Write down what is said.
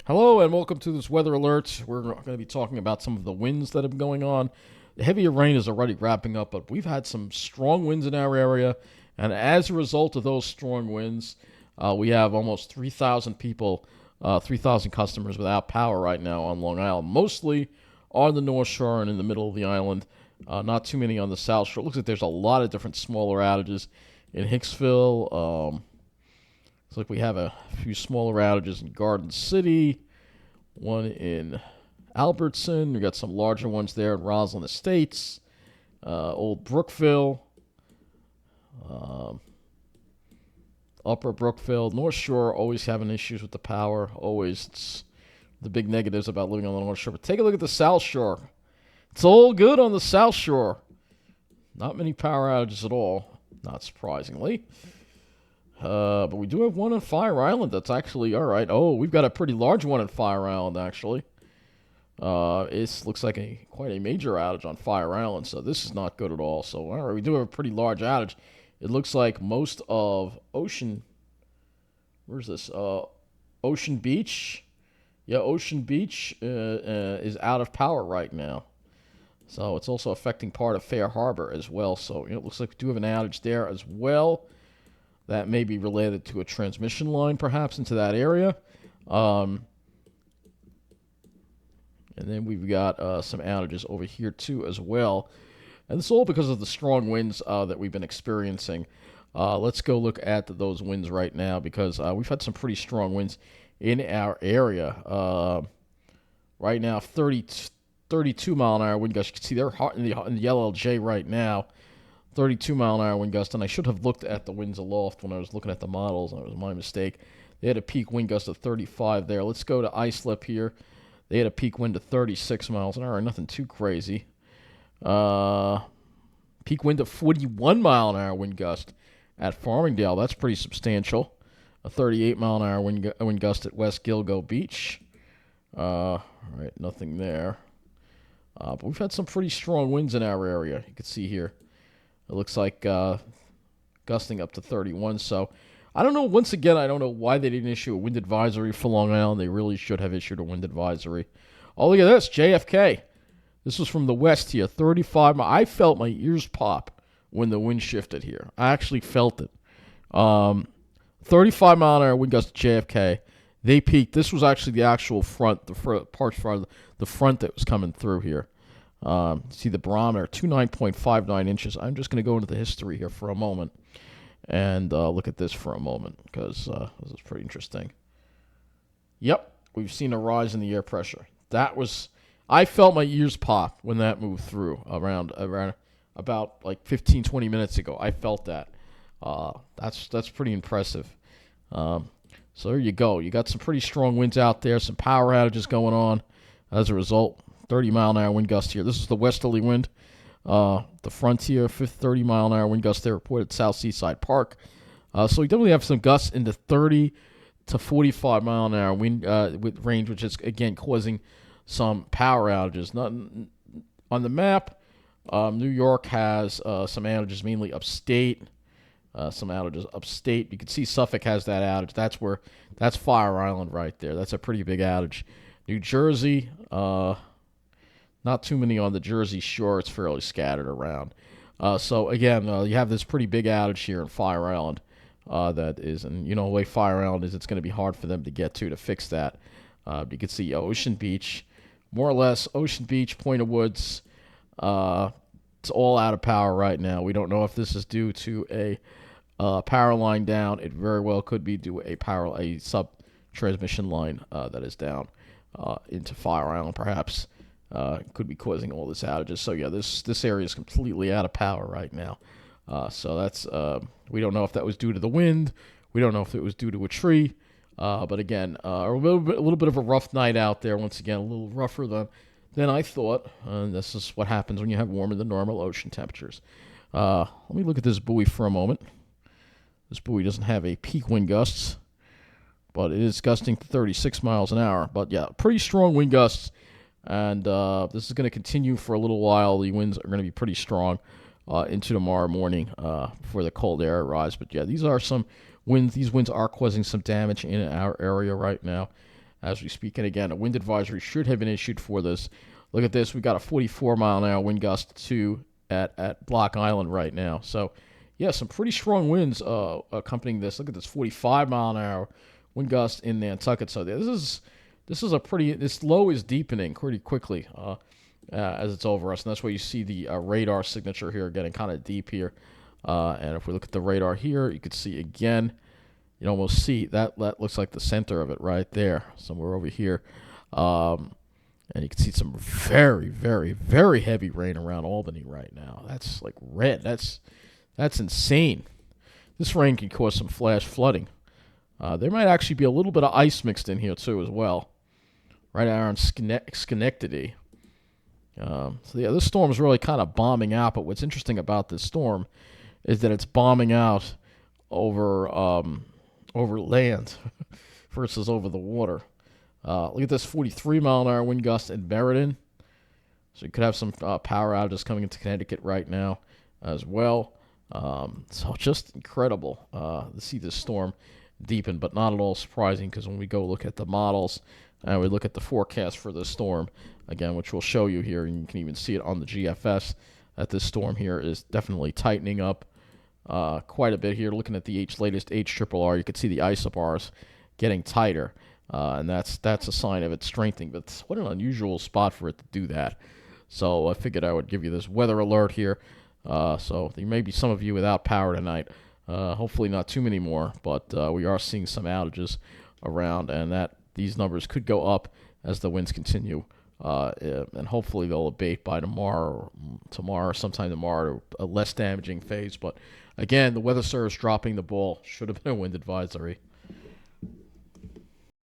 Hello and welcome to this weather alert. We're going to be talking about some of the winds that have been going on. The heavier rain is already wrapping up, but we've had some strong winds in our area, and as a result of those strong winds, we have almost 3,000 people, 3,000 customers without power right now on Long Island, mostly on the North Shore and in the middle of the island. Not too many on the South Shore. It looks like there's a lot of different smaller outages in Hicksville. Looks like we have a few smaller outages in Garden City, one in Albertson. We got some larger ones there in Roslyn Estates, Old Brookville, um, Upper Brookville. North Shore always having issues with the power. Always. It's the big negatives about living on the North Shore. But take a look at the South Shore. It's all good on the South Shore. Not many power outages at all, not surprisingly. But we do have one on Fire Island that's actually all right. Oh, we've got a pretty large one on Fire Island, actually. It looks like quite a major outage on Fire Island, so this is not good at all. So, all right, we do have a pretty large outage. It looks like most of where's this? Ocean Beach. Yeah, Ocean Beach is out of power right now. So it's also affecting part of Fair Harbor as well. So it looks like we do have an outage there as well. That may be related to a transmission line, perhaps, into that area. And then we've got some outages over here, too, as well. And this is all because of the strong winds that we've been experiencing. Let's go look at those winds right now, because we've had some pretty strong winds in our area. Right now, 32-mile-an-hour wind gusts. You can see they're hot in the LLJ right now. 32-mile-an-hour wind gust, and I should have looked at the winds aloft when I was looking at the models, and it was my mistake. They had a peak wind gust of 35 there. Let's go to Islip here. They had a peak wind of 36 miles an hour, nothing too crazy. Peak wind of 41-mile-an-hour wind gust at Farmingdale. That's pretty substantial. A 38-mile-an-hour wind gust at West Gilgo Beach. All right, nothing there. But we've had some pretty strong winds in our area. You can see here. It looks like gusting up to 31. So I don't know. Once again, I don't know why they didn't issue a wind advisory for Long Island. They really should have issued a wind advisory. Oh, look at this. JFK. This was from the west here. 35. I felt my ears pop when the wind shifted here. I actually felt it. 35-mile-an-hour wind gust at JFK. They peaked. This was actually the actual front, the front that was coming through here. See the barometer, 29.59 inches. I'm just going to go into the history here for a moment and look at this for a moment, because this is pretty interesting. Yep, we've seen a rise in the air pressure. I felt my ears pop when that moved through around about like 15, 20 minutes ago. I felt that. That's pretty impressive. So there you go. You got some pretty strong winds out there, some power outages going on as a result. 30-mile-an-hour wind gust here. This is the westerly wind. The Frontier, 30-mile-an-hour wind gust there reported at South Seaside Park. So we definitely have some gusts into 30 to 45-mile-an-hour wind with range, which is, again, causing some power outages. On the map, New York has some outages, mainly upstate. Some outages upstate. You can see Suffolk has that outage. That's Fire Island right there. That's a pretty big outage. New Jersey, not too many on the Jersey Shore. It's fairly scattered around. So, again, you have this pretty big outage here in Fire Island that is, and you know the way Fire Island is, it's going to be hard for them to get to fix that. You can see Ocean Beach, more or less, Ocean Beach, Point of Woods. It's all out of power right now. We don't know if this is due to a power line down. It very well could be due to a sub-transmission line that is down into Fire Island, perhaps. Could be causing all this outages. So yeah, this area is completely out of power right now. So that's we don't know if that was due to the wind. We don't know if it was due to a tree. But again, a little bit of a rough night out there. Once again, a little rougher than I thought. And this is what happens when you have warmer than normal ocean temperatures. Let me look at this buoy for a moment. This buoy doesn't have a peak wind gusts, but it is gusting to 36 miles an hour. But yeah, pretty strong wind gusts. And this is going to continue for a little while. The winds are going to be pretty strong into tomorrow morning before the cold air arrives. But yeah, these are some winds. These winds are causing some damage in our area right now. as we speak. And again, a wind advisory should have been issued for this. Look at this. We got a 44-mile-an-hour wind gust 2 at Block Island right now. So, yeah, some pretty strong winds accompanying this. Look at this 45-mile-an-hour wind gust in Nantucket. So this is a pretty, this low is deepening pretty quickly as it's over us. And that's why you see the radar signature here getting kind of deep here. And if we look at the radar here, you can see again, you almost see that looks like the center of it right there, somewhere over here. And you can see some very, very, very heavy rain around Albany right now. That's like red. That's insane. This rain can cause some flash flooding. There might actually be a little bit of ice mixed in here too as well, right around Schenectady. So yeah, this storm is really kind of bombing out. But what's interesting about this storm is that it's bombing out over land versus over the water. Look at this 43-mile-an-hour wind gust in Meriden. So you could have some power outages coming into Connecticut right now as well. So just incredible to see this storm deepen, but not at all surprising, because when we go look at the models and we look at the forecast for this storm, again, which we'll show you here, and you can even see it on the GFS, that this storm here is definitely tightening up quite a bit here. Looking at the latest HRRR, you can see the isobars getting tighter. And that's a sign of it strengthening. But what an unusual spot for it to do that. So I figured I would give you this weather alert here. So there may be some of you without power tonight. Hopefully not too many more. But we are seeing some outages around, and that these numbers could go up as the winds continue. And hopefully they'll abate by tomorrow, sometime tomorrow, a less damaging phase. But again, the Weather Service dropping the ball. Should have been a wind advisory.